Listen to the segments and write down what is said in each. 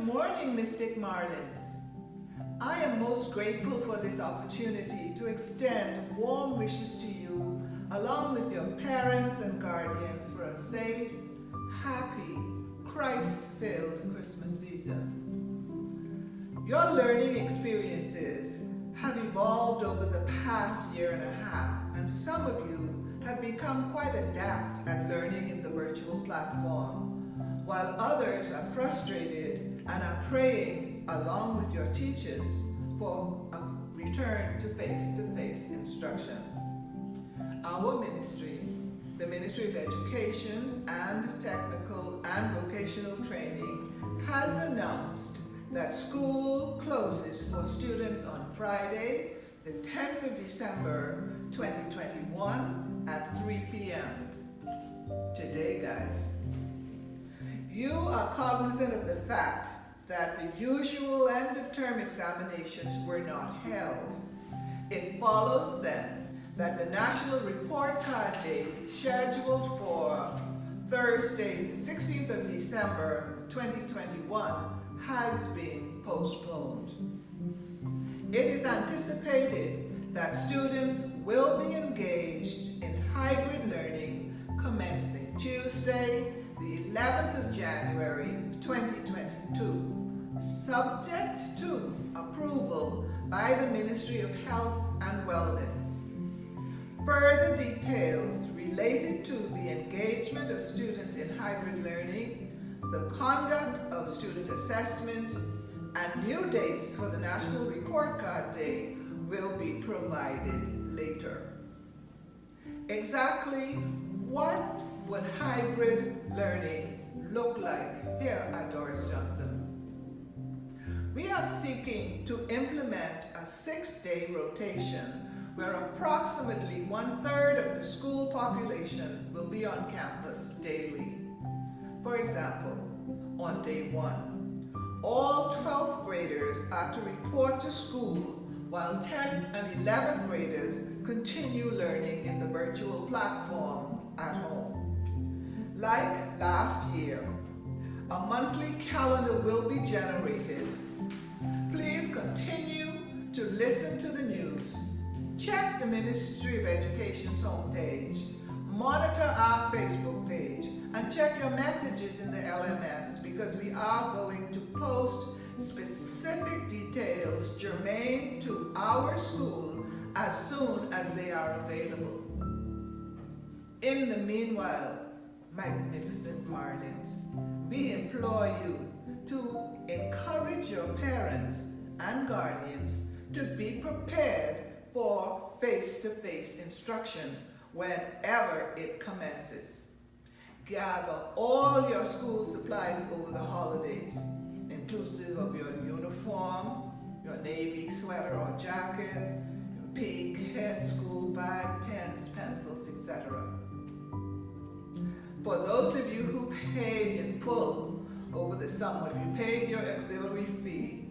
morning, Mystic Marlins. I am most grateful for this opportunity to extend warm wishes to you, along with your parents and guardians, for a safe, happy, Christ-filled Christmas season. Your learning experiences have evolved over the past year and a half, and some of you have become quite adept at learning in the virtual platform, while others are frustrated and are praying along with your teachers for a return to face-to-face instruction. Our ministry, the Ministry of Education and Technical and Vocational Training, has announced that school closes for students on Friday, the 10th of December 2021 at 3 p.m. Today, guys, you are cognizant of the fact that the usual end-of-term examinations were not held. It follows then that the National Report Card Day, scheduled for Thursday, the 16th of December 2021, has been postponed. It is anticipated that students will be engaged in hybrid learning commencing Tuesday, the 11th of January 2022, subject to approval by the Ministry of Health and Wellness. Further details related to the engagement of students in hybrid learning, the conduct of student assessment, and new dates for the National Report Card Day will be provided later. Exactly what would hybrid learning look like here at Doris Johnson? We are seeking to implement a 6-day rotation where approximately 1/3 of the school population will be on campus daily. For example, on day 1, all 12th graders are to report to school while 10th and 11th graders continue learning in the virtual platform at home. Like last year, a monthly calendar will be generated. Please continue to listen to the news, check the Ministry of Education's homepage, monitor our Facebook page, and check your messages in the LMS, because we are going to post specific details germane to our school as soon as they are available. In the meanwhile, magnificent Marlins, we implore you to encourage your parents and guardians to be prepared for face-to-face instruction whenever it commences. Gather all your school supplies over the holidays, inclusive of your uniform, your navy sweater or jacket, your PE kit, school bag, pens, pencils, etc. For those of you who paid in full over the summer, if you paid your auxiliary fee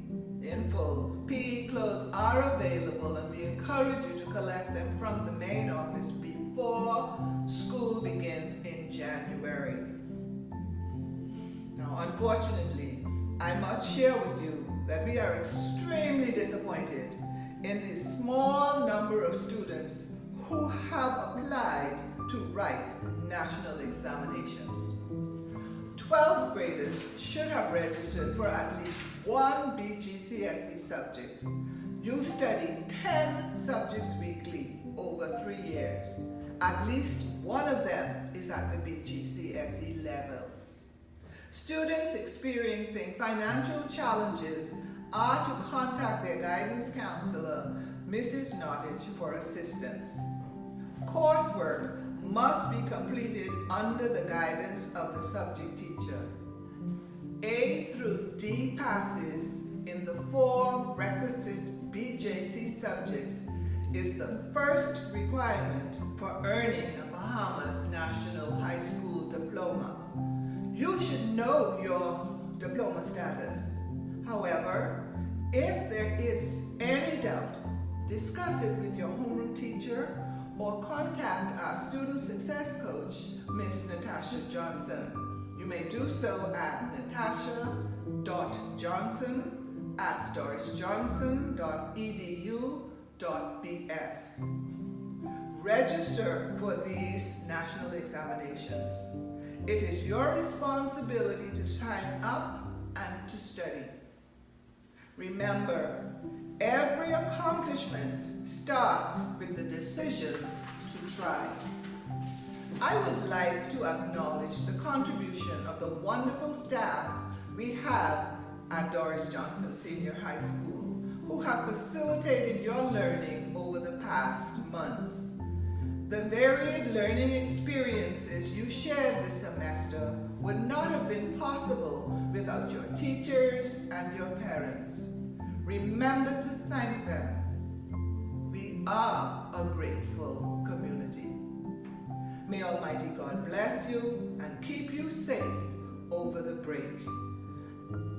in full, PE clothes are available, and we encourage you to collect them from the main office before school begins in January. Now, unfortunately, I must share with you that we are extremely disappointed in the small number of students who have applied to write national examinations. 12th graders should have registered for at least one BGCSE subject. You study 10 subjects weekly over 3 years. At least one of them is at the BGCSE level. Students experiencing financial challenges are to contact their guidance counselor, Mrs. Nottage, for assistance. Coursework must be completed under the guidance of the subject teacher. A through D passes in the 4 requisite BJC subjects is the first requirement for earning a Bahamas National High School diploma. You should know your diploma status. However, if there is any doubt, discuss it with your homeroom teacher or contact our student success coach, Miss Natasha Johnson. You may do so at Natasha r.johnson@dorisjohnson.edu.bs. Register for these national examinations. It is your responsibility to sign up and to study. Remember, every accomplishment starts with the decision to try. I would like to acknowledge the contribution of the wonderful staff we have at Doris Johnson Senior High School, who have facilitated your learning over the past months. The varied learning experiences you shared this semester would not have been possible without your teachers and your parents. Remember to thank them. We are a grateful community. May Almighty God bless you and keep you safe over the break.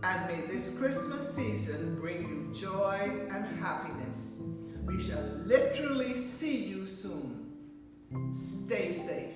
And may this Christmas season bring you joy and happiness. We shall literally see you soon. Stay safe.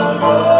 all go.